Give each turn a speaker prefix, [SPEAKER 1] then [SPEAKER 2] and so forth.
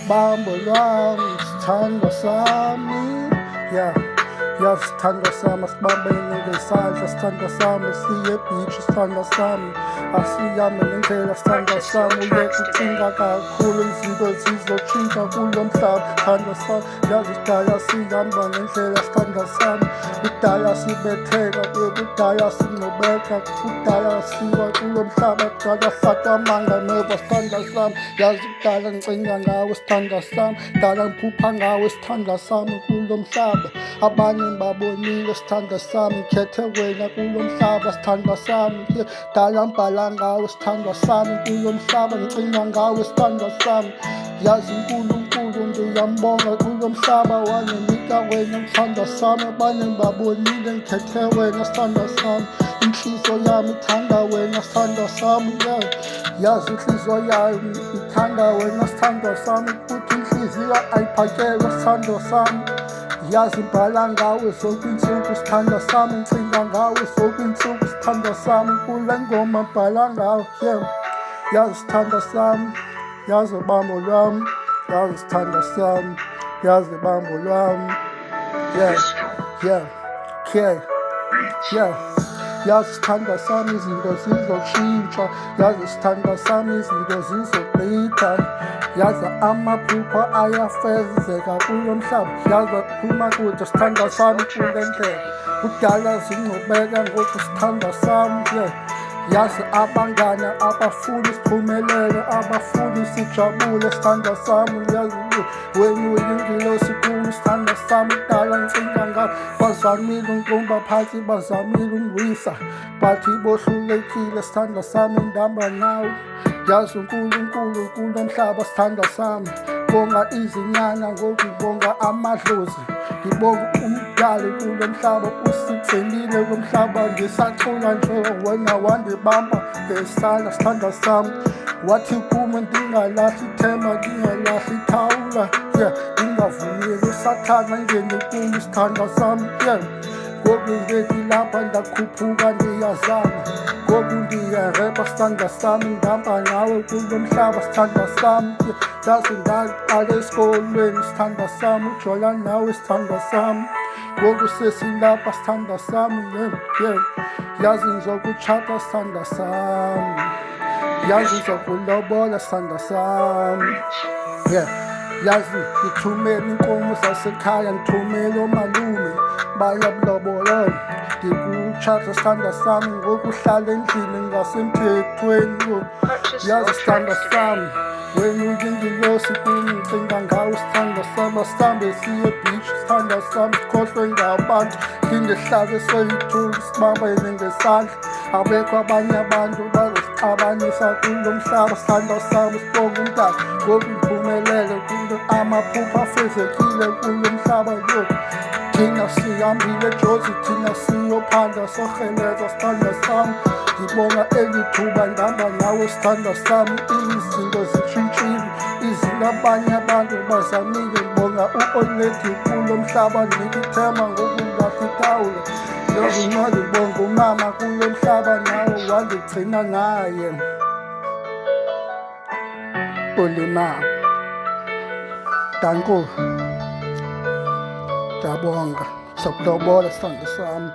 [SPEAKER 1] bambo lwami sithandwa sami, yeah. Yazi sithandwa sami asibambene ngesandla, sithandwa sami siye ebhichi, sithandwa sami asiyame ngendlela, sithandwa sami uyeke ucinga kakhulu izinto zizotshintsha kulo mhlaba, sithandwa sami yazi kudala sihamba ngendlela, sithandwa sami kudala sibetheka, kudala sinqobeka, kudala siwa kulo mhlaba, kudala hlatwa amanga nova, sithandwa sami yazi kudala ngicinga ngawe, sithandwa sami kudala ngiphupha ngawe, sithandwa sami kulo mhlaba, abanye babonile sithandwa sami, ngikhethe wena kulo mhlaba, sithandwa sami dala ngibhala ngawe, sithandwa sami kulo mhlaba, ngicinga ngawe, sithandwa sami yazi uNkulunkulu ngiyambonga kulo mhlaba wanginika wena, sithandwa sami abanye babonile ngikhethe wena, sithandwa sami inhliziyo yami ithanda wena, sithandwa sami yazi inhliziyo yami ithanda wena, sithandwa sami futhi inhliziyo ayiphakelwa, sithandwa sami yazi ngibhala ngawe zonke insuku, sithandwa sami ngicinga ngawe zonke insuku, sithandwa sami kule ngoma ngibhala ngawe, yeah. Yazi sithandwa sami, yazi bambo lwami, yazi sithandwa sami, yazi bambo lwami, yeah, yeah, yeah, yeah. Yazi sithandwa sami izinto zizotshintsha, yazi sithandwa sami izinto zizogqitha, yazi amaphupho ayafezeka kulo mhlaba, yazi phuma kude sithandwa sami kule ndlela, kudala zingcubeka ngoku sithandwa sami, yeah. Yazi abangane abafuni siphumelele, abafuni sijabule, sithandwa sami yazi wena uyingilosi kulo, sithandwa sami kudala ngicinga ngawe, bazamile ungqumba phansi, bazamile ungwisa bathi bohlulekile, sithandwa sami ngihamba nawe, yazi uNkulunkulu kulo mhlaba, sithandwa sami bonga izinyanya ngoku ngibonga amadlozi, ngibonga umdali kulo mhlaba usigcinile kumhlaba, ngisacula nje wena wandibamba ngesandla, sithandwa sami wathi kume ndingalahli ithemba, ndingalahli ithawula, yeah. Ndingavumeli usathana ngene kulo, sithandwa sami, yeah. Ngoku ngithi lapha ndakhuphuka ndiyazama, ngoku ndiyarepha, sithandwa sami ngihamba nawe kulo mhlaba, sithandwa sami yazi ndaqala esikolweni, sithandwa sami ujola nawe, sithandwa sami ngoku sesilapha, sithandwa sami, yeah. Yazi ngizokutshata, sithandwa sami, yazi ngizokulobola, sithandwa sami, yeah. Yazi ngithumele inkomo zasekhaya, ngithumele omalume bayabulobola, ngikutshata, sithandwa sami ngoku uhlala endlini ngasemthethweni, yazi sithandwa sami wena uyingilosi kuni, ngicinga ngawe, sithandwa sami asihambe siye ebhichi, sithandwa sami sikhohlwe ngabantu, phinde sihlale soyi-2 sibambene ngesandla, abekho abanye abantu bazosixabanisa kulo mhlaba, sithandwa sami sibonga umdali ngoku ngiphumelele kulo, amaphupho afezekile kulo mhlaba lo, thina sihambile ejozi, thina siyophanda soheleza, sithandwa sami ngibonga eli thuba ngihamba nawe, sithandwa sami izinto zitshintshile, izinto abanye abantu bazamile, ngibonga u-Oledi kulo mhlaba ndinika ithemba ngoku ngilahla ithawula, yazi ngibonga umama kulo mhlaba nawe wandigcina naye ulimama, danko, ndiyabonga, siyakulobola sithandwa sami.